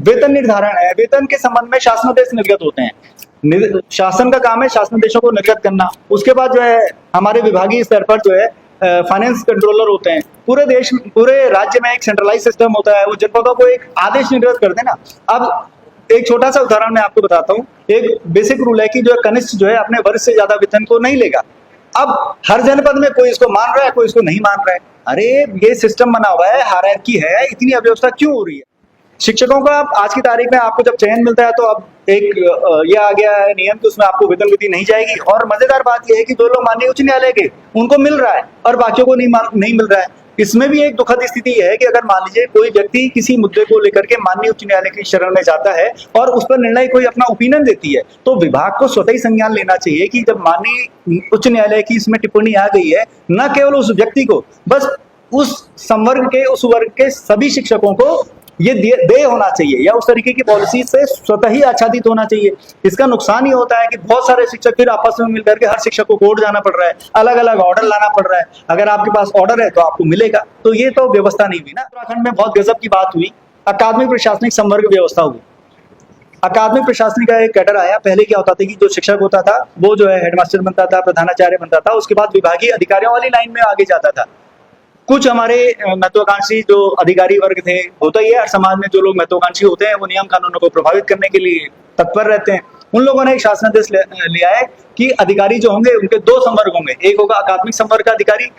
वेतन निर्धारण है। वेतन के संबंध में शासनादेश निर्गत होते हैं। शासन का काम है शासनादेशों को निर्गत करना। उसके बाद जो है हमारे विभागीय स्तर पर जो है फाइनेंस कंट्रोलर होते हैं। पूरे राज्य में एक सेंट्रलाइज सिस्टम होता है। वो जनपदों को एक आदेश निर्गत करते हैं ना। अब एक छोटा सा उदाहरण मैं आपको बताता हूँ। एक बेसिक रूल है कि जो कनिष्ठ जो है अपने वर्ष से ज्यादा वेतन को नहीं लेगा। अब हर जनपद में कोई इसको मान रहा है, कोई इसको नहीं मान रहा है। अरे ये सिस्टम बना हुआ है, हायरार्की है, इतनी अव्यवस्था क्यों हो रही है? शिक्षकों का आज की तारीख में आपको जब चयन मिलता है तो अब एक ये आ गया है नियम कि उसमें आपको वेतन वृद्धि नहीं जाएगी। और मजेदार बात यह है कि जो लोग माननीय उच्च न्यायालय के उनको मिल रहा है और बाकियों को नहीं मिल रहा है। इसमें भी एक दुखद स्थिति है कि अगर मान लीजिए कोई व्यक्ति किसी मुद्दे को लेकर के माननीय उच्च न्यायालय की शरण में जाता है और उस पर निर्णय कोई अपना ओपिनियन देती है तो विभाग को स्वतः ही संज्ञान लेना चाहिए कि जब माननीय उच्च न्यायालय की इसमें टिप्पणी आ गई है, न केवल उस व्यक्ति को, बस उस संवर्ग के, उस वर्ग के सभी शिक्षकों को ये देय होना चाहिए या उस तरीके की पॉलिसी से स्वतः ही आच्छादित होना चाहिए। इसका नुकसान ये होता है कि बहुत सारे शिक्षक फिर आपस में मिलकर के हर शिक्षक को कोर्ट जाना पड़ रहा है, अलग अलग ऑर्डर लाना पड़ रहा है। अगर आपके पास ऑर्डर है तो आपको मिलेगा, तो ये तो व्यवस्था नहीं हुई ना। उत्तराखंड में बहुत गजब की बात हुई, अकादमिक प्रशासनिक संवर्ग व्यवस्था हुई। अकादमिक प्रशासनिक का एक कैडर आया। पहले क्या होता था कि जो शिक्षक होता था वो जो है हेडमास्टर बनता था, प्रधानाचार्य बनता था, उसके बाद विभागीय अधिकारियों वाली लाइन में आगे जाता था। कुछ हमारे महत्वाकांक्षी जो अधिकारी वर्ग थे, होता ही है हर समाज में जो लोग महत्वाकांक्षी होते हैं वो नियम कानूनों को प्रभावित करने के लिए तत्पर रहते हैं। उन लोगों ने एक शासनादेश लिया है कि अधिकारी जो होंगे उनके दो संवर्ग होंगे, एक होगा अकादमिक संवर्ग का अधिकारी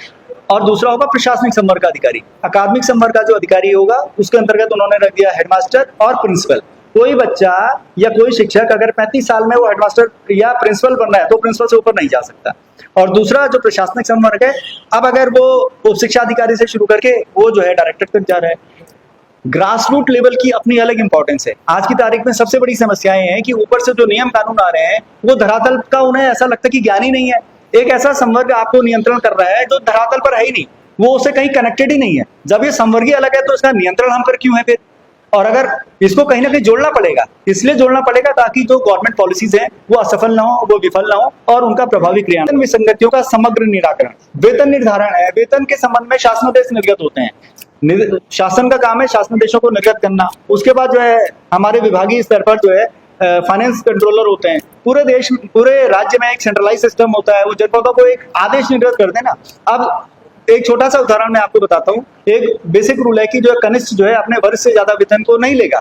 और दूसरा होगा प्रशासनिक संवर्ग का अधिकारी। अकादमिक संवर्ग का जो अधिकारी होगा उसके अंतर्गत उन्होंने रख दिया हेडमास्टर और प्रिंसिपल। कोई बच्चा या कोई शिक्षक अगर 35 साल में वो हेडमास्टर या प्रिंसिपल बन रहा है तो प्रिंसिपल से ऊपर नहीं जा सकता। और दूसरा जो प्रशासनिक संवर्ग है, अब अगर वो उप शिक्षा अधिकारी से शुरू करके वो जो है डायरेक्टर तक जा रहा है। ग्रास रूट लेवल की अपनी अलग इंपॉर्टेंस है। आज की तारीख में सबसे बड़ी समस्याएं हैं कि ऊपर से जो नियम कानून आ रहे हैं वो धरातल का उन्हें ऐसा लगता है कि ज्ञान ही नहीं है। एक ऐसा संवर्ग आपको नियंत्रण कर रहा है जो धरातल पर है ही नहीं, वो उससे कहीं कनेक्टेड ही नहीं है। जब ये संवर्गीय अलग है तो इसका नियंत्रण हम पर क्यों है फिर? और अगर इसको कहीं ना कहीं जोड़ना पड़ेगा, इसलिए जोड़ना पड़ेगा ताकि जो गवर्नमेंट पॉलिसीज हैं वो असफल ना हो, वो विफल ना हो और उनका प्रभावी क्रियान्वयन। विसंगतियों का समग्र निराकरण। वेतन निर्धारण है। वेतन के संबंध में शासनादेश निर्गत होते हैं। शासन का काम है शासनादेशों को निर्गत करना। उसके बाद जो है हमारे विभागीय स्तर पर जो है फाइनेंस कंट्रोलर होते हैं। पूरे राज्य में एक सेंट्रलाइज सिस्टम होता है। वो जनपदों को एक आदेश निर्गत करते हैं ना। अब एक छोटा सा उदाहरण मैं आपको बताता हूँ। एक बेसिक रूल है कि जो कनिष्ठ जो है अपने वर्ष से ज्यादा वेतन को नहीं लेगा।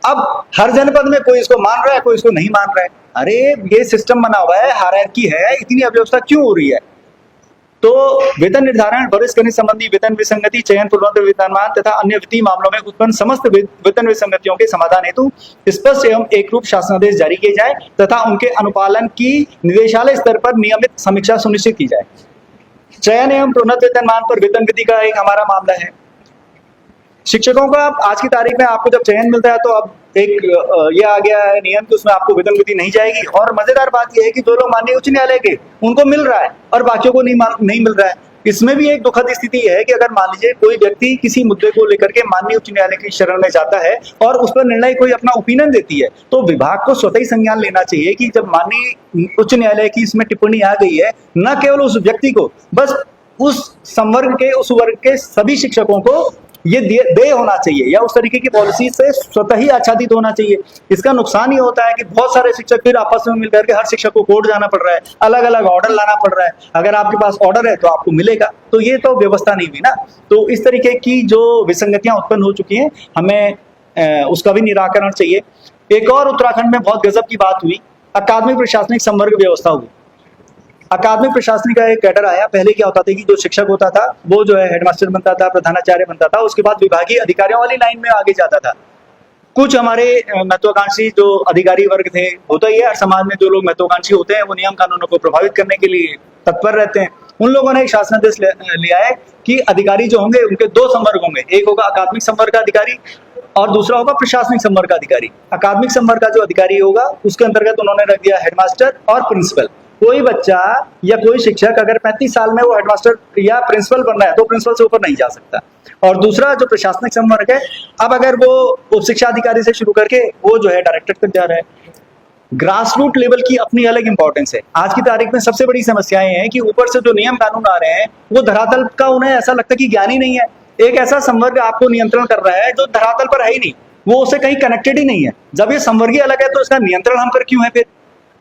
अब हर जनपद में कोई इसको मान रहा है, कोई इसको नहीं मान रहा है। अरे ये सिस्टम बना हुआ है, हायरार्की है, इतनी अव्यवस्था क्यों हो रही है? तो वेतन निर्धारण, वरिष्ठ कनिष्ठ संबंधी वेतन विसंगति, चयन पूर्वोत्तर वेतनमान तथा अन्य वित्तीय मामलों में उत्पन्न समस्त वेतन विसंगतियों के समाधान हेतु स्पष्ट एवं एक रूप शासनादेश जारी किए जाए तथा उनके अनुपालन की निदेशालय स्तर पर नियमित समीक्षा सुनिश्चित की जाए। चयन एवं प्रोन्नत वेतनमान पर वेतन वृद्धि का एक हमारा मामला है। शिक्षकों का आज की तारीख में आपको जब चयन मिलता है तो अब एक ये आ गया है नियम कि उसमें आपको वेतन वृद्धि नहीं जाएगी। और मजेदार बात यह है कि जो लोग माननीय उच्च न्यायालय के उनको मिल रहा है और बाकियों को नहीं मिल रहा है। इसमें भी एक दुखद स्थिति है कि अगर मान लीजिए कोई व्यक्ति किसी मुद्दे को लेकर के माननीय उच्च न्यायालय की शरण में जाता है और उस पर निर्णय कोई अपना ओपिनियन देती है तो विभाग को स्वतः ही संज्ञान लेना चाहिए कि जब माननीय उच्च न्यायालय की इसमें टिप्पणी आ गई है, न केवल उस व्यक्ति को, बस उस संवर्ग के, उस वर्ग के सभी शिक्षकों को ये देय होना चाहिए या उस तरीके की पॉलिसी से स्वतः ही आच्छादित होना चाहिए। इसका नुकसान ये होता है कि बहुत सारे शिक्षक फिर आपस में मिलकर के हर शिक्षक को कोर्ट जाना पड़ रहा है, अलग अलग ऑर्डर लाना पड़ रहा है। अगर आपके पास ऑर्डर है तो आपको मिलेगा, तो ये तो व्यवस्था नहीं हुई ना। तो इस तरीके की जो विसंगतियां उत्पन्न हो चुकी हैं, हमें उसका भी निराकरण चाहिए। एक और उत्तराखंड में बहुत गजब की बात हुई, अकादमिक प्रशासनिक संवर्ग व्यवस्था हुई। अकादमिक प्रशासनिक का एक कैडर आया। पहले क्या होता था कि जो शिक्षक होता था वो जो है हेडमास्टर बनता था, प्रधानाचार्य बनता था, उसके बाद विभागीय अधिकारियों वाली लाइन में आगे जाता था। कुछ हमारे महत्वाकांक्षी जो अधिकारी वर्ग थे, होता ही है हर समाज में जो लोग महत्वाकांक्षी होते हैं वो नियम कानूनों को प्रभावित करने के लिए तत्पर रहते हैं। उन लोगों ने एक शासनादेश लिया है कि अधिकारी जो होंगे उनके दो संवर्ग होंगे, एक होगा अकादमिक संवर्ग का अधिकारी और दूसरा होगा प्रशासनिक संवर्ग का अधिकारी। अकादमिक संवर्ग का जो अधिकारी होगा उसके अंतर्गत उन्होंने रख दिया हेडमास्टर और प्रिंसिपल। कोई बच्चा या कोई शिक्षक अगर 35 साल में वो हेडमास्टर या प्रिंसिपल बन रहा है तो प्रिंसिपल से ऊपर नहीं जा सकता। और दूसरा जो प्रशासनिक संवर्ग है, अब अगर वो उप शिक्षा अधिकारी से शुरू करके वो जो है डायरेक्टर तक जा रहा है। ग्रास रूट लेवल की अपनी अलग इंपॉर्टेंस है। आज की तारीख में सबसे बड़ी समस्याएं हैं कि ऊपर से जो नियम कानून आ रहे हैं वो धरातल का उन्हें ऐसा लगता है कि ज्ञान ही नहीं है। एक ऐसा संवर्ग आपको नियंत्रण कर रहा है जो धरातल पर है ही नहीं, वो उससे कहीं कनेक्टेड ही नहीं है। जब ये समवर्गीय अलग है तो इसका नियंत्रण हम पर क्यों है फिर?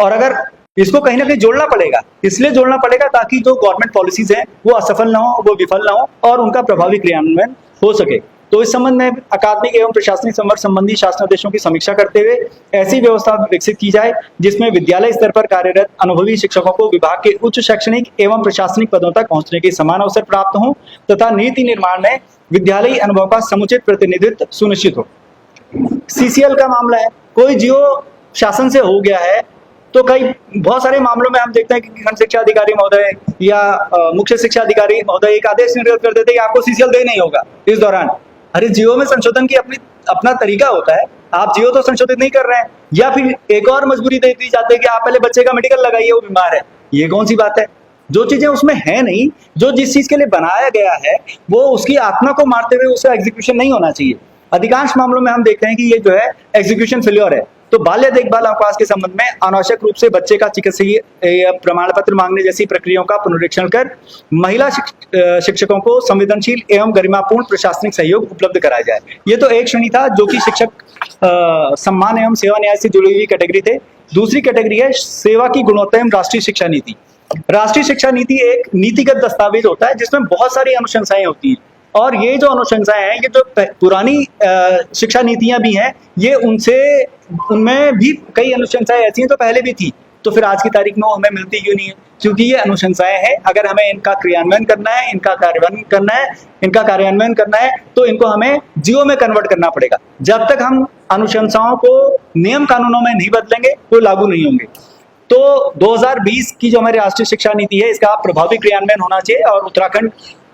और अगर इसको कहीं ना कहीं जोड़ना पड़ेगा, इसलिए जोड़ना पड़ेगा ताकि जो गवर्नमेंट पॉलिसीज हैं वो असफल ना हो, वो विफल ना हो और उनका प्रभावी क्रियान्वयन हो सके। तो इस संबंध में अकादमिक एवं प्रशासनिक संवर्ग संबंधी शासनादेशों की समीक्षा करते हुए ऐसी व्यवस्था विकसित की जाए जिसमें विद्यालय स्तर पर कार्यरत अनुभवी शिक्षकों को विभाग के उच्च शैक्षणिक एवं प्रशासनिक पदों तक पहुंचने के समान अवसर प्राप्त हों तथा नीति निर्माण में विद्यालयी अनुभव का समुचित प्रतिनिधित्व सुनिश्चित हो। सीसीएल का मामला है, कोई जियो शासन से हो गया है तो कई बहुत सारे मामलों में हम देखते हैं कि खंड शिक्षा अधिकारी महोदय या मुख्य शिक्षा अधिकारी महोदय एक आदेश निर्गत कर देते हैं कि आपको सीसीएल देना ही होगा इस दौरान। अरे जियो में संशोधन की अपना तरीका होता है, आप जियो तो संशोधित नहीं कर रहे हैं। या फिर एक और मजबूरी दे दी जाती है कि आप पहले बच्चे का मेडिकल लगाइए, वो बीमार है। ये कौन सी बात है? जो चीजें उसमें है नहीं, जो जिस चीज के लिए बनाया गया है वो उसकी आत्मा को मारते हुए उसका एग्जीक्यूशन नहीं होना चाहिए। अधिकांश मामलों में हम देखते हैं कि ये जो है एग्जीक्यूशन फेल्योर है। तो बाल्य देखभाल अवकाश के संबंध में अनावश्यक रूप से बच्चे का चिकित्सकीय प्रमाण पत्र मांगने जैसी प्रक्रियाओं का पुनरीक्षण कर महिला शिक्षकों को संवेदनशील एवं गरिमापूर्ण प्रशासनिक सहयोग उपलब्ध कराया जाए। ये तो एक श्रेणी था जो कि शिक्षक सम्मान एवं सेवा न्याय से जुड़ी हुई कैटेगरी थे। दूसरी कैटेगरी है सेवा की गुणवत्ता एवं राष्ट्रीय शिक्षा नीति। राष्ट्रीय शिक्षा नीति एक नीतिगत दस्तावेज होता है जिसमें बहुत सारी अनुशंसाएं होती हैं और ये जो अनुशंसाएं हैं, ये जो पुरानी शिक्षा नीतियां भी हैं, ये उनमें भी कई अनुशंसाएं ऐसी हैं तो पहले भी थी, तो फिर आज की तारीख में वो हमें मिलती क्यों नहीं है? क्योंकि ये अनुशंसाएं हैं। अगर हमें इनका क्रियान्वयन करना है, इनका कार्यान्वयन करना है तो इनको हमें जियो में कन्वर्ट करना पड़ेगा। जब तक हम अनुशंसाओं को नियम कानूनों में नहीं बदलेंगे तो लागू नहीं होंगे। तो 2020 की जो हमारी राष्ट्रीय शिक्षा नीति है, इसका प्रभावी क्रियान्वयन होना चाहिए और उत्तराखंड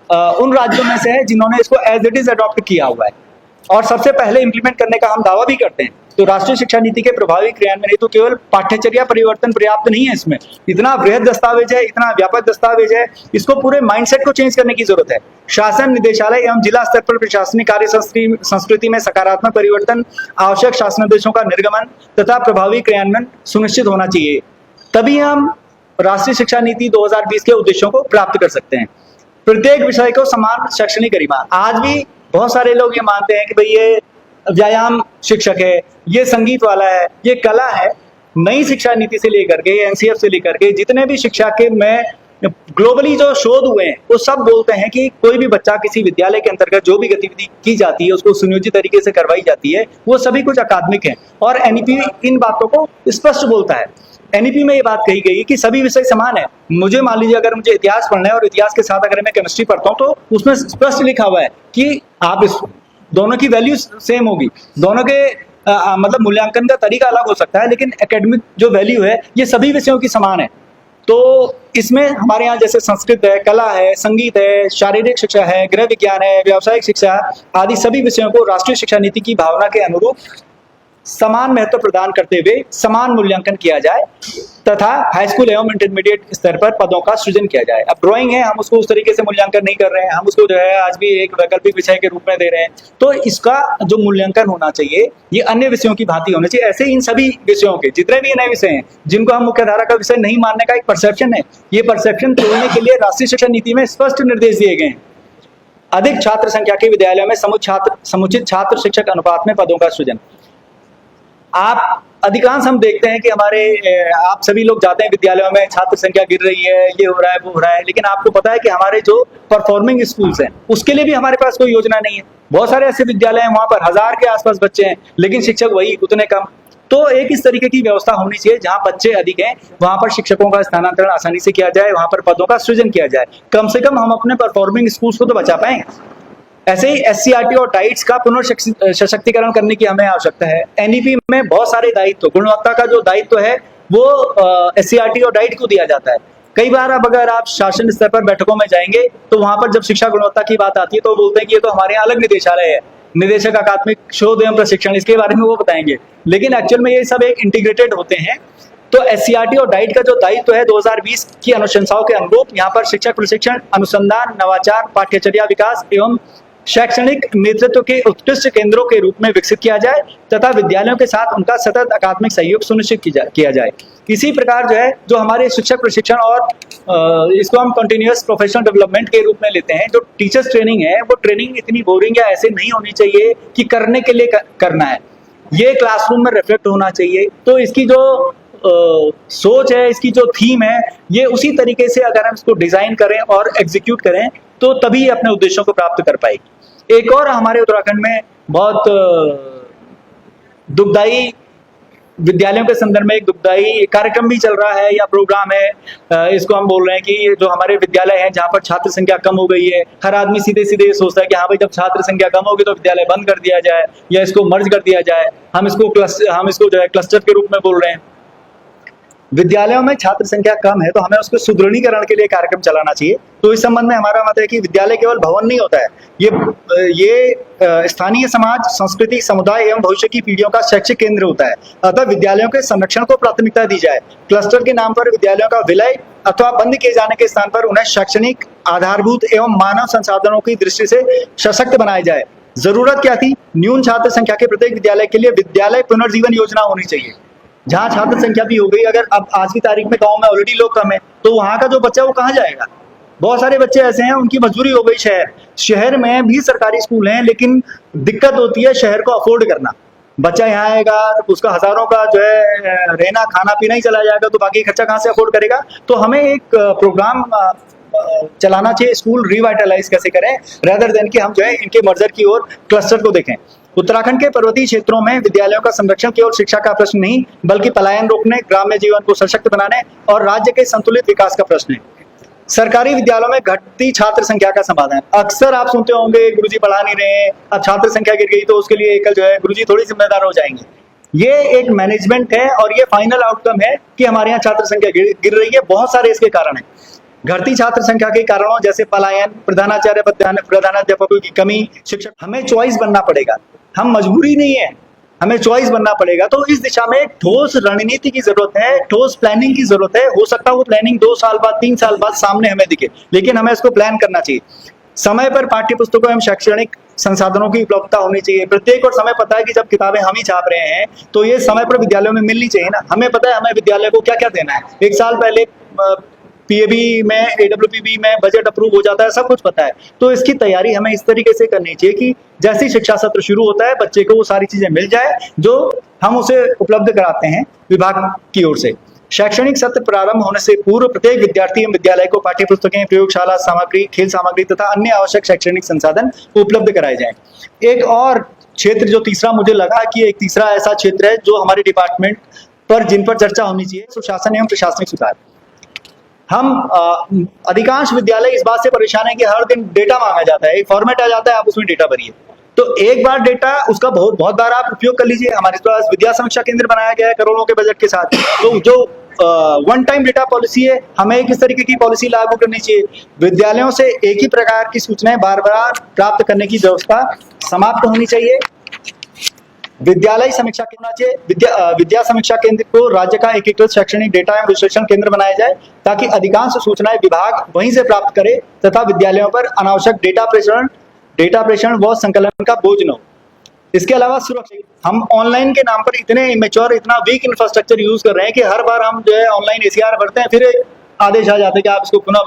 उन राज्यों में से है जिन्होंने इसको एज इट इज अडॉप्ट किया हुआ है और सबसे पहले इंप्लीमेंट करने का हम दावा भी करते हैं। तो राष्ट्रीय शिक्षा नीति के प्रभावी क्रियान्वयन हेतु केवल पाठ्यचर्या परिवर्तन पर्याप्त नहीं है, इसमें इतना वृहद दस्तावेज है, इतना व्यापक दस्तावेज है, इसको पूरे माइंडसेट को चेंज करने की जरूरत है। शासन निदेशालय एवं जिला स्तर पर प्रशासनिक कार्य संस्कृति में सकारात्मक परिवर्तन, आवश्यक शासनादेशों का निर्गमन तथा प्रभावी क्रियान्वयन सुनिश्चित होना चाहिए, तभी हम राष्ट्रीय शिक्षा नीति 2020 के उद्देश्यों को प्राप्त कर सकते हैं। प्रत्येक विषय को समान शैक्षणिक गरिमा। आज भी बहुत सारे लोग ये मानते हैं कि भाई ये व्यायाम शिक्षक है, ये संगीत वाला है, ये कला है। नई शिक्षा नीति से लेकर के, एनसीएफ से लेकर के जितने भी शिक्षा के में ग्लोबली जो शोध हुए हैं वो सब बोलते हैं कि कोई भी बच्चा किसी विद्यालय के अंतर्गत जो भी गतिविधि की जाती है उसको सुनियोजित तरीके से करवाई जाती है, वो सभी कुछ अकादमिक है और एनईपी इन बातों को स्पष्ट बोलता है। एनईपी में ये बात कही गई कि सभी विषय समान है। मुझे मान लीजिए अगर मुझे इतिहास पढ़ना है और इतिहास के साथ अगर मैं केमिस्ट्री पढ़ता हूँ तो उसमें स्पष्ट लिखा हुआ है कि आप इस दोनों की वैल्यू सेम होगी, दोनों के मतलब मूल्यांकन का तरीका अलग हो सकता है, लेकिन एकेडमिक जो वैल्यू है ये सभी विषयों की समान है। तो इसमें हमारे यहाँ जैसे संस्कृत है, कला है, संगीत है, शारीरिक शिक्षा है, गृह विज्ञान है, व्यावसायिक शिक्षा आदि सभी विषयों को राष्ट्रीय शिक्षा नीति की भावना के अनुरूप समान महत्व प्रदान करते हुए समान मूल्यांकन किया जाए तथा हाई स्कूल एवं इंटरमीडिएट स्तर पर पदों का सृजन किया जाए। अब ड्राइंग है, हम उसको उस तरीके से मूल्यांकन नहीं कर रहे हैं, हम उसको जो है आज भी एक वैकल्पिक विषय के रूप में दे रहे हैं। तो इसका जो मूल्यांकन होना चाहिए ये अन्य विषयों की भांति होना चाहिए। ऐसे इन सभी विषयों के जितने भी नए विषय हैं जिनको हम मुख्य धारा का विषय नहीं मानने का एक परसेप्शन है, ये परसेप्शन तोड़ने के लिए राष्ट्रीय शिक्षा नीति में स्पष्ट निर्देश दिए गए हैं। अधिक छात्र संख्या के विद्यालयों में समुचित छात्र शिक्षक अनुपात में पदों का सृजन। आप अधिकांश हम देखते हैं कि आप सभी लोग जाते हैं विद्यालयों में, छात्र संख्या गिर रही है, ये हो रहा है, वो हो रहा है, लेकिन आपको पता है कि हमारे जो परफॉर्मिंग स्कूल्स हैं उसके लिए भी हमारे पास कोई योजना नहीं है। बहुत सारे ऐसे विद्यालय हैं वहां पर 1000 के आसपास बच्चे हैं लेकिन शिक्षक वही उतने कम। तो एक इस तरीके की व्यवस्था होनी चाहिए जहां बच्चे अधिक हैं वहां पर शिक्षकों का स्थानांतरण आसानी से किया जाए, वहां पर पदों का सृजन किया जाए। कम से कम हम अपने परफॉर्मिंग स्कूल्स को तो बचा पाएंगे। ऐसे ही एससीईआरटी और डाइट्स का पुनर्सशक्तिकरण करने की हमें आवश्यकता है। एनईपी में बहुत सारे दायित्व, गुणवत्ता का जो दायित्व है वो एससीईआरटी और डाइट को दिया जाता है। कई बार अब अगर आप शासन स्तर पर बैठकों में जाएंगे तो वहां पर जब शिक्षा गुणवत्ता की बात आती है तो बोलते हैं कि ये तो हमारे यहाँ अलग निदेशालय है, निदेशक अकादमिक शोध एवं प्रशिक्षण, इसके बारे में वो बताएंगे, लेकिन एक्चुअल में ये सब एक इंटीग्रेटेड होते हैं। तो एससीईआरटी और डाइट का जो दायित्व है 2020 की अनुशंसाओं के अनुरूप यहाँ पर शिक्षक प्रशिक्षण, अनुसंधान, नवाचार, पाठ्यचर्या विकास एवं शैक्षणिक नेतृत्व के उत्कृष्ट केंद्रों के रूप में विकसित किया जाए तथा विद्यालयों के साथ उनका सतत अकादमिक सहयोग सुनिश्चित किया जाए। इसी प्रकार जो है जो हमारे शिक्षक प्रशिक्षण और इसको हम कंटिन्यूअस प्रोफेशनल डेवलपमेंट के रूप में लेते हैं, जो टीचर्स ट्रेनिंग है वो ट्रेनिंग इतनी बोरिंग या ऐसे नहीं होनी चाहिए कि करने के लिए करना है, ये क्लासरूम में रिफ्लेक्ट होना चाहिए। तो इसकी जो सोच है, इसकी जो थीम है, ये उसी तरीके से अगर हम इसको डिजाइन करें और एग्जीक्यूट करें तो तभी अपने उद्देश्यों को प्राप्त कर पाएगी। एक और हमारे उत्तराखंड में बहुत दुखदाई, विद्यालयों के संदर्भ में एक दुखदाई कार्यक्रम भी चल रहा है या प्रोग्राम है। इसको हम बोल रहे हैं कि जो हमारे विद्यालय हैं जहाँ पर छात्र संख्या कम हो गई है, हर आदमी सीधे सीधे सोचता है कि हाँ भाई जब छात्र संख्या कम होगी तो विद्यालय बंद कर दिया जाए या इसको मर्ज कर दिया जाए। हम इसको जो है क्लस्टर के रूप में बोल रहे हैं। विद्यालयों में छात्र संख्या कम है तो हमें उसके सुदृढ़ीकरण के लिए कार्यक्रम चलाना चाहिए। तो इस संबंध में हमारा मत है कि विद्यालय केवल भवन नहीं होता है, ये स्थानीय समाज, संस्कृति, समुदाय एवं भविष्य की पीढ़ियों का शैक्षिक केंद्र होता है। अतः विद्यालयों के संरक्षण को प्राथमिकता दी जाए। क्लस्टर के नाम पर विद्यालयों का विलय अथवा बंद किए जाने के स्थान पर उन्हें शैक्षणिक, आधारभूत एवं मानव संसाधनों की दृष्टि से सशक्त बनाया जाए। जरूरत क्या थी? न्यून छात्र संख्या के प्रत्येक विद्यालय के लिए विद्यालय पुनर्जीवन योजना होनी चाहिए, जहाँ छात्र संख्या भी हो गई। अगर अब आज की तारीख में गांव में ऑलरेडी लोग कम है तो वहां का जो बच्चा वो कहाँ जाएगा? बहुत सारे बच्चे ऐसे हैं उनकी मजबूरी हो गई शहर में भी सरकारी स्कूल हैं, लेकिन दिक्कत होती है शहर को अफोर्ड करना। बच्चा यहाँ आएगा, उसका हजारों का जो है रहना खाना पीना ही चला जाएगा, तो बाकी खर्चा कहाँ से अफोर्ड करेगा? तो हमें एक प्रोग्राम चलाना चाहिए, स्कूल रिवाइटलाइज कैसे करें, रेदर देन कि हम जो है इनके मर्जर की ओर, क्लस्टर को देखें। उत्तराखंड के पर्वतीय क्षेत्रों में विद्यालयों का संरक्षण केवल शिक्षा का प्रश्न नहीं बल्कि पलायन रोकने, ग्राम्य जीवन को सशक्त बनाने और राज्य के संतुलित विकास का प्रश्न है। सरकारी विद्यालयों में घटती छात्र संख्या का समाधान। अक्सर आप सुनते होंगे गुरुजी पढ़ा नहीं रहे, अब छात्र संख्या गिर गई तो उसके लिए एकल जो है गुरुजी थोड़ी जिम्मेदार हो जाएंगे। ये एक मैनेजमेंट है और ये फाइनल आउटकम है कि हमारे यहाँ छात्र संख्या गिर रही है। बहुत सारे इसके कारण है। घटती छात्र संख्या के कारणों जैसे पलायन, प्रधानाध्यापकों की कमी, शिक्षक, हमें चॉइस बनना पड़ेगा। हम मजबूरी नहीं है, हमें चॉइस बनना पड़ेगा। तो इस दिशा में एक ठोस रणनीति की जरूरत है, ठोस प्लानिंग की जरूरत है। हो सकता है वो प्लानिंग 2 साल बाद, 3 साल बाद सामने हमें दिखे, लेकिन हमें इसको प्लान करना चाहिए। समय पर पाठ्य पुस्तकों एवं शैक्षणिक संसाधनों की उपलब्धता होनी चाहिए प्रत्येक। और समय पता है कि जब किताबें हम ही छाप रहे हैं तो ये समय पर विद्यालयों में मिलनी चाहिए ना। हमें पता है हमें विद्यालय को क्या क्या देना है। 1 साल पहले पीएबी में, एडब्ल्यूपीबी में बजट अप्रूव हो जाता है, सब कुछ पता है। तो इसकी तैयारी हमें इस तरीके से करनी चाहिए कि जैसे शिक्षा सत्र शुरू होता है बच्चे को वो सारी चीजें मिल जाए जो हम उसे उपलब्ध कराते हैं विभाग की ओर से। शैक्षणिक सत्र प्रारंभ होने से पूर्व प्रत्येक विद्यार्थी एवं विद्यालय को पाठ्य पुस्तकें, प्रयोगशाला सामग्री, खेल सामग्री तथा अन्य आवश्यक शैक्षणिक संसाधन उपलब्ध कराए जाएं। एक और क्षेत्र जो तीसरा मुझे लगा कि एक तीसरा ऐसा क्षेत्र है जो हमारे डिपार्टमेंट पर जिन पर चर्चा होनी चाहिए, सुशासन एवं प्रशासनिक सुधार। हम अधिकांश विद्यालय इस बात से परेशान है कि हर दिन डेटा मांगा जाता है, एक फॉर्मेट आ जाता है, आप उसमें डेटा भरिए। तो एक बार डेटा उसका बहुत बार आप उपयोग कर लीजिए। हमारे पास विद्या समीक्षा केंद्र बनाया गया है करोड़ों के बजट के साथ। तो जो वन टाइम डेटा पॉलिसी है, हमें किस तरीके की पॉलिसी लागू करनी चाहिए। विद्यालयों से एक ही प्रकार की सूचनाएं बार बार प्राप्त करने की व्यवस्था समाप्त होनी चाहिए। विद्यालय समीक्षा केंद्र चाहिए। विद्या समीक्षा केंद्र को राज्य का एकीकृत शैक्षणिक डेटा एवं विश्लेषण केंद्र बनाया जाए ताकि अधिकांश सूचनाएं विभाग वहीं से प्राप्त करे तथा विद्यालयों पर अनावश्यक डेटा प्रेषण व संकलन का बोझ न हो। इसके अलावा सुरक्षा, हम ऑनलाइन के नाम पर इतने इमेच्योर, इतना वीक इंफ्रास्ट्रक्चर यूज कर रहे हैं कि हर बार हम जो है ऑनलाइन एसीआर भरते हैं, फिर आदेश आ जाते हैं कि आप इसको पुनः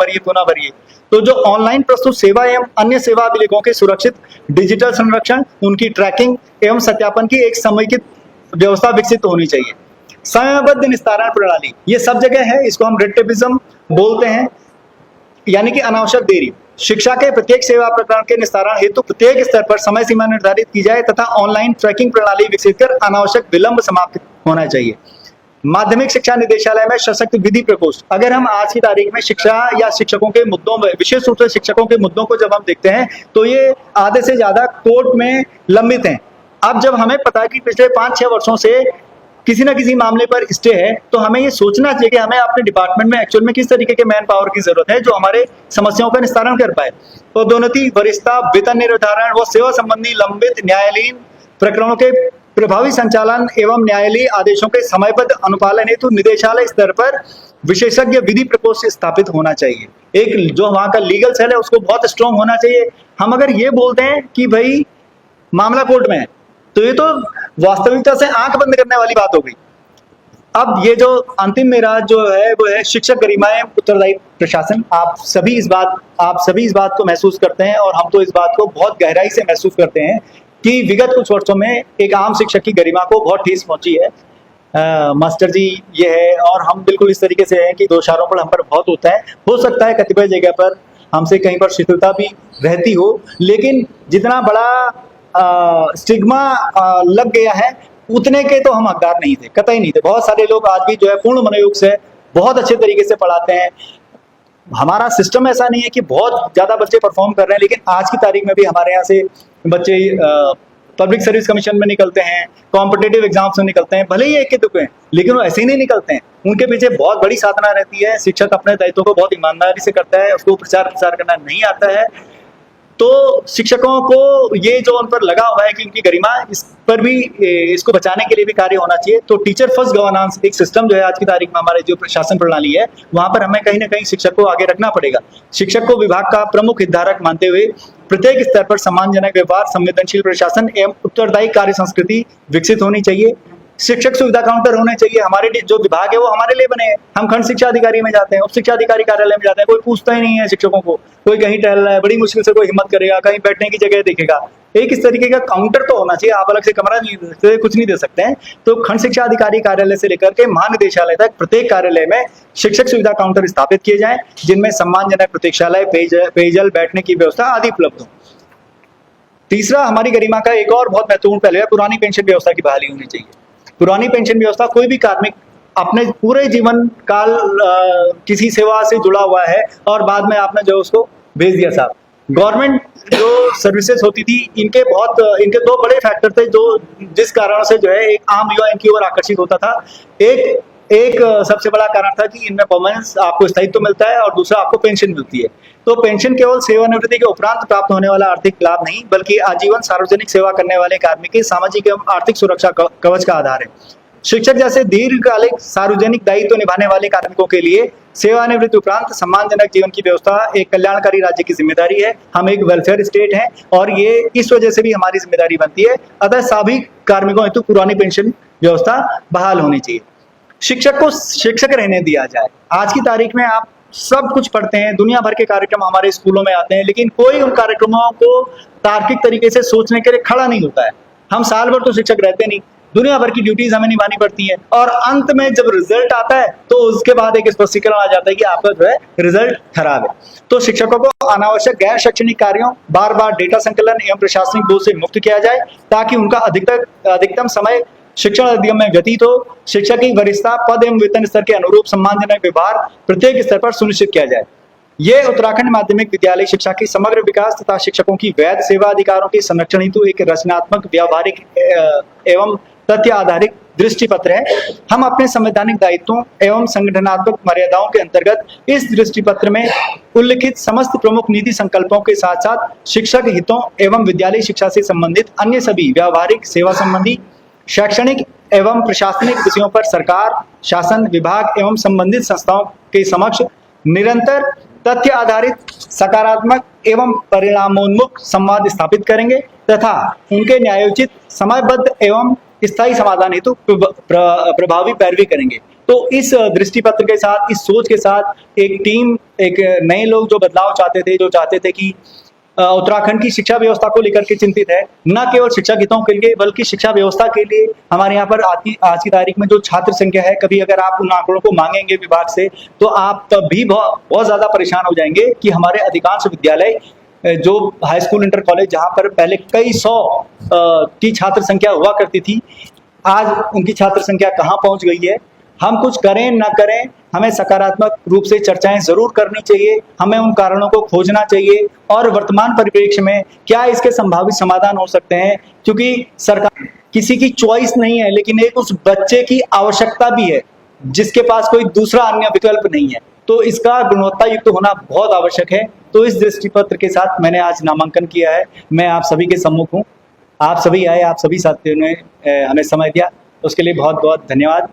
भरिए। तो जो ऑनलाइन प्रस्तुत सेवा एवं अन्य सेवा अभिलेखों के सुरक्षित डिजिटल संरक्षण, उनकी ट्रैकिंग एवं सत्यापन की एक समेकित व्यवस्था विकसित होनी चाहिए। समयबद्ध निस्तारण प्रणाली, ये सब जगह है, इसको हम रेड टेपिज्म बोलते हैं, यानी कि अनावश्यक देरी। शिक्षा के प्रत्येक सेवा प्रकरण के निस्तारण हेतु प्रत्येक स्तर पर समय सीमा निर्धारित की जाए तथा ऑनलाइन ट्रैकिंग प्रणाली विकसित कर अनावश्यक विलंब समाप्त होना चाहिए। माध्यमिक शिक्षा निदेशालय में सशक्त विधि प्रकोष्ठ, अगर हम आज की तारीख में शिक्षा या शिक्षकों के मुद्दों में, विशेष रूप से शिक्षकों के मुद्दों को जब हम देखते हैं तो ये आधे से ज्यादा कोर्ट में लंबित हैं। अब जब हमें पता है कि पिछले 5-6 वर्षों से किसी न किसी मामले पर स्टे है, तो हमें ये सोचना चाहिए कि हमें अपने डिपार्टमेंट में एक्चुअल में किस तरीके के मैन पावर की जरूरत है जो हमारे समस्याओं का निस्तारण कर पाए। पदोन्नति, वरिष्ठता, वेतन निर्धारण व सेवा संबंधी लंबित न्यायालयीन प्रकरणों के प्रभावी संचालन एवं न्यायालयीय आदेशों के समयबद्ध अनुपालन हेतु निदेशालय स्तर पर विशेषज्ञ विधि प्रकोष्ठ स्थापित होना चाहिए। एक जो वहां का लीगल सेल है उसको बहुत स्ट्रॉन्ग होना चाहिए। हम अगर ये बोलते हैं कि भाई मामला कोर्ट में है तो ये तो वास्तविकता से आंख बंद करने वाली बात हो गई। अब ये जो अंतिम मेरा जो है वो है शिक्षक गरिमा एवं उत्तरदायी प्रशासन। आप सभी इस बात को महसूस करते हैं और हम तो इस बात को बहुत गहराई से महसूस करते हैं कि विगत कुछ वर्षों में एक आम शिक्षक की गरिमा को बहुत ठेस पहुंची है। मास्टर जी ये है, और हम बिल्कुल इस तरीके से हैं कि दोषारोपण हम पर बहुत होता है। हो सकता है कतिपय जगह पर हमसे कहीं पर शिथिलता भी रहती हो, लेकिन जितना बड़ा स्टिग्मा लग गया है उतने के तो हम हकदार नहीं थे, कतई नहीं थे। बहुत सारे लोग आज भी जो है पूर्ण मनोयोग से बहुत अच्छे तरीके से पढ़ाते हैं। हमारा सिस्टम ऐसा नहीं है कि बहुत ज्यादा बच्चे परफॉर्म कर रहे हैं, लेकिन आज की तारीख में भी हमारे यहाँ से बच्चे पब्लिक सर्विस कमीशन में निकलते हैं, कॉम्पिटेटिव एग्जाम्स में निकलते हैं, भले ही एक के दुके हैं, लेकिन वो ऐसे ही नहीं निकलते हैं। उनके पीछे बहुत बड़ी साधना रहती है। शिक्षक अपने दायित्व को बहुत ईमानदारी से करता है, उसको प्रचार प्रसार करना नहीं आता है। तो शिक्षकों को ये जो उन पर लगा हुआ है कि उनकी गरिमा, इस पर भी, इसको बचाने के लिए भी कार्य होना चाहिए। तो टीचर फर्स्ट गवर्नेंस एक सिस्टम जो है आज की तारीख में हमारे जो प्रशासन प्रणाली है, वहां पर हमें कहीं ना कहीं शिक्षक को आगे रखना पड़ेगा। शिक्षक को विभाग का प्रमुख हितधारक मानते हुए प्रत्येक स्तर पर सम्मानजनक व्यवहार, संवेदनशील प्रशासन एवं उत्तरदायी कार्य संस्कृति विकसित होनी चाहिए। शिक्षक सुविधा काउंटर होने चाहिए। हमारे जो विभाग है वो हमारे लिए बने हैं। हम खंड शिक्षा अधिकारी में जाते हैं, उप शिक्षा अधिकारी कार्यालय में जाते हैं, कोई पूछता ही नहीं है शिक्षकों को। कोई कहीं टहल रहा है, बड़ी मुश्किल से कोई हिम्मत करेगा, कहीं बैठने की जगह देखेगा। एक इस तरीके का काउंटर तो होना चाहिए। आप अलग से कमरा नहीं दे सकते, कुछ नहीं दे सकते हैं। तो खंड शिक्षा अधिकारी कार्यालय से लेकर के महानिदेशालय तक प्रत्येक कार्यालय में शिक्षक सुविधा काउंटर स्थापित किए जाएं, जिनमें सम्मानजनक प्रतीक्षालय, पेयजल, बैठने की व्यवस्था आदि उपलब्ध हो। तीसरा, हमारी गरिमा का एक और बहुत महत्वपूर्ण पहलू है, पुरानी पेंशन व्यवस्था की बहाली होनी चाहिए। पुरानी पेंशन व्यवस्था, कोई भी कार्मिक अपने पूरे जीवन काल किसी सेवा से जुड़ा हुआ है और बाद में आपने जो उसको भेज दिया साहब। गवर्नमेंट जो सर्विसेज होती थी, इनके दो बड़े फैक्टर थे जो जिस कारण से जो है एक आम युवा इनकी ओर आकर्षित होता था। एक सबसे बड़ा कारण था कि इनमें परमानेंस, आपको स्थायित्व मिलता है, और दूसरा आपको पेंशन मिलती है। तो पेंशन केवल सेवानिवृत्ति के उपरांत प्राप्त होने वाला आर्थिक लाभ नहीं, बल्कि आजीवन सार्वजनिक सेवा करने वाले कार्मिक की सामाजिक एवं आर्थिक सुरक्षा कवच का आधार है। शिक्षक जैसे दीर्घकालिक सार्वजनिक दायित्व निभाने वाले कार्मिकों के लिए सेवानिवृत्ति उपरांत सम्मानजनक जीवन की व्यवस्था एक कल्याणकारी राज्य की जिम्मेदारी है। हम एक वेलफेयर स्टेट हैं और ये इस वजह से भी हमारी जिम्मेदारी बनती है। अतः सभी कार्मिकों हेतु पुरानी पेंशन व्यवस्था बहाल होनी चाहिए। शिक्षक को शिक्षक रहने दिया जाए। आज की तारीख में आप सब कुछ पढ़ते हैं, दुनिया भर के कार्यक्रम हमारे स्कूलों में आते हैं, लेकिन कोई उन कार्यक्रमों को तार्किक तरीके से सोचने के लिए खड़ा नहीं होता है। हम साल भर तो शिक्षक रहते नहीं, दुनिया भर की ड्यूटीज हमें निभानी पड़ती है, और अंत में जब रिजल्ट आता है तो उसके बाद एक स्पष्टीकरण आ जाता है कि आपका जो है रिजल्ट खराब है। तो शिक्षकों को अनावश्यक गैर शैक्षणिक कार्यों, बार बार डेटा संकलन एवं प्रशासनिक बोझ से मुक्त किया जाए, ताकि उनका अधिकतम समय शिक्षण अधिगम में व्यतीत हो। शिक्षक की वरिष्ठता, पद एवं वेतन स्तर के अनुरूप सम्मानजनक व्यवहार प्रत्येक स्तर पर सुनिश्चित किया जाए। ये उत्तराखंड माध्यमिक विद्यालय शिक्षा की समग्र विकास तथा शिक्षकों की वैध सेवा अधिकारों के संरक्षण हेतु एक रचनात्मक, व्यावहारिक एवं तथ्य आधारित दृष्टि पत्र है। हम अपने संवैधानिक दायित्वों एवं संगठनात्मक मर्यादाओं के अंतर्गत इस दृष्टि पत्र में उल्लिखित समस्त प्रमुख नीति संकल्पों के साथ साथ शिक्षक हितों एवं विद्यालय शिक्षा से संबंधित अन्य सभी व्यावहारिक, सेवा संबंधी, शैक्षणिक एवं प्रशासनिक विषयों पर सरकार, शासन विभाग एवं संबंधित संस्थाओं के समक्ष निरंतर तथ्य आधारित, सकारात्मक एवं परिणामोन्मुख संवाद स्थापित करेंगे तथा उनके न्यायोचित, समयबद्ध एवं स्थायी समाधान हेतु प्रभावी पैरवी करेंगे। तो इस दृष्टि पत्र के साथ, इस सोच के साथ एक टीम, एक नए लोग जो बदलाव चाहते थे, जो चाहते थे कि उत्तराखंड की शिक्षा व्यवस्था को लेकर के चिंतित है, न केवल शिक्षक हितों के लिए बल्कि शिक्षा व्यवस्था के लिए। हमारे यहाँ पर आज की तारीख में जो छात्र संख्या है, कभी अगर आप उन आंकड़ों को मांगेंगे विभाग से तो आप तब भी बहुत ज्यादा परेशान हो जाएंगे कि हमारे अधिकांश विद्यालय, जो हाई स्कूल, इंटर कॉलेज, जहाँ पर पहले कई सौ की छात्र संख्या हुआ करती थी, आज उनकी छात्र संख्या कहाँ पहुंच गई है। हम कुछ करें ना करें, हमें सकारात्मक रूप से चर्चाएं जरूर करनी चाहिए। हमें उन कारणों को खोजना चाहिए और वर्तमान परिप्रेक्ष्य में क्या इसके संभावित समाधान हो सकते हैं, क्योंकि सरकार किसी की चॉइस नहीं है, लेकिन एक उस बच्चे की आवश्यकता भी है जिसके पास कोई दूसरा अन्य विकल्प नहीं है। तो इसका गुणवत्ता युक्त होना बहुत आवश्यक है। तो इस दृष्टि पत्र के साथ मैंने आज नामांकन किया है। मैं आप सभी के सम्मुख हूँ। आप सभी आए, आप सभी साथियों ने हमें समय दिया, उसके लिए बहुत बहुत धन्यवाद।